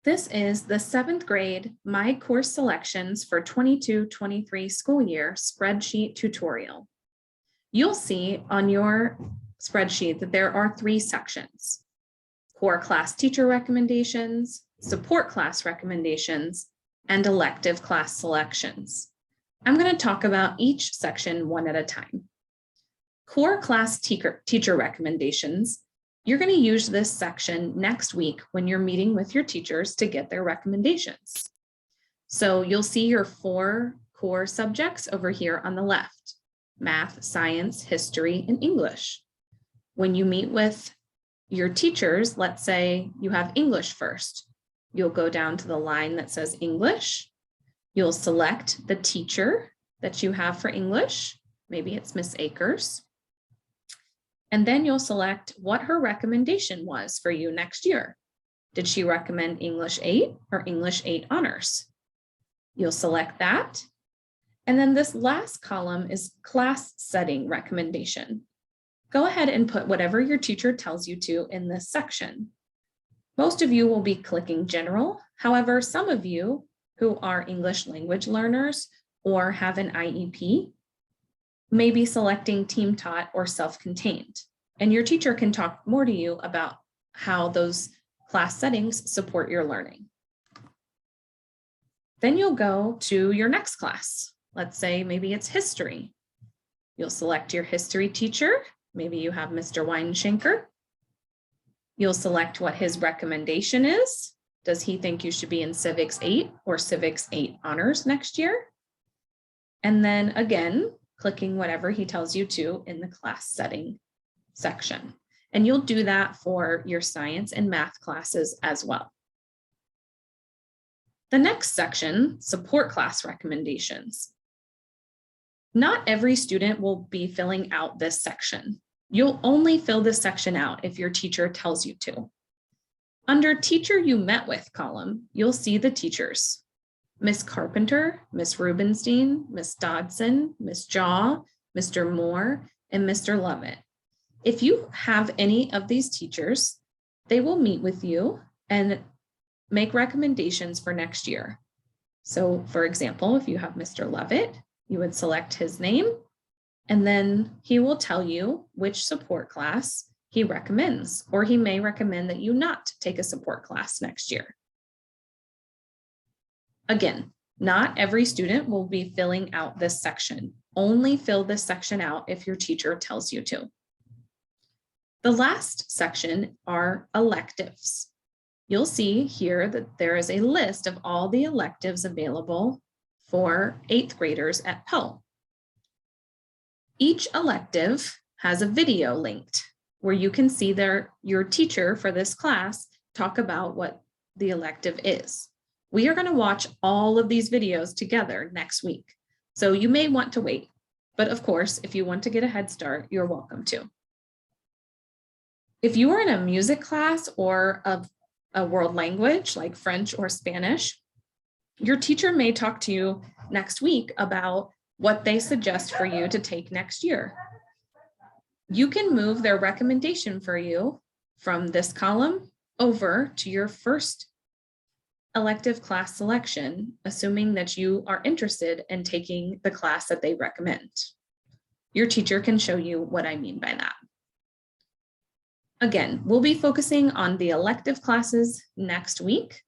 This is the 7th grade My Course Selections for 22-23 school year spreadsheet tutorial. You'll see on your spreadsheet that there are 3 sections: core class teacher recommendations, support class recommendations, and elective class selections. I'm going to talk about each section one at a time. Core class teacher recommendations. You're going to use this section next week when you're meeting with your teachers to get their recommendations. So you'll see your 4 core subjects over here on the left: math, science, history, and English. When you meet with your teachers, let's say you have English first, you'll go down to the line that says English. You'll select the teacher that you have for English. Maybe it's Miss Akers. And then you'll select what her recommendation was for you next year. Did she recommend English 8 or English 8 honors? You'll select that. And then this last column is class setting recommendation. Go ahead and put whatever your teacher tells you to in this section. Most of you will be clicking general. However, some of you who are English language learners or have an IEP may be selecting team taught or self-contained, and your teacher can talk more to you about how those class settings support your learning. Then you'll go to your next class. Let's say maybe it's history. You'll select your history teacher. Maybe you have Mr. Weinschenker. You'll select what his recommendation is. Does he think you should be in Civics 8 or Civics 8 honors next year? And then again, clicking whatever he tells you to in the class setting section. And you'll do that for your science and math classes as well. The next section, support class recommendations. Not every student will be filling out this section. You'll only fill this section out if your teacher tells you to. Under Teacher You Met With column, you'll see the teachers: Miss Carpenter, Miss Rubenstein, Miss Dodson, Miss Jaw, Mr. Moore, and Mr. Lovett. If you have any of these teachers, they will meet with you and make recommendations for next year. So for example, if you have Mr. Lovett, you would select his name, and then he will tell you which support class he recommends, or he may recommend that you not take a support class next year. Again, not every student will be filling out this section. Only fill this section out if your teacher tells you to. The last section are electives. You'll see here that there is a list of all the electives available for 8th graders at Poe. Each elective has a video linked where you can see your teacher for this class talk about what the elective is. We are going to watch all of these videos together next week, so you may want to wait. But of course, if you want to get a head start, you're welcome to. If you are in a music class or a world language like French or Spanish, your teacher may talk to you next week about what they suggest for you to take next year. You can move their recommendation for you from this column over to your first elective class selection, assuming that you are interested in taking the class that they recommend. Your teacher can show you what I mean by that. Again, we'll be focusing on the elective classes next week.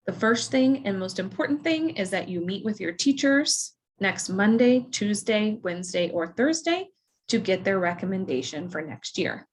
The first thing and most important thing is that you meet with your teachers next Monday, Tuesday, Wednesday, or Thursday to get their recommendation for next year.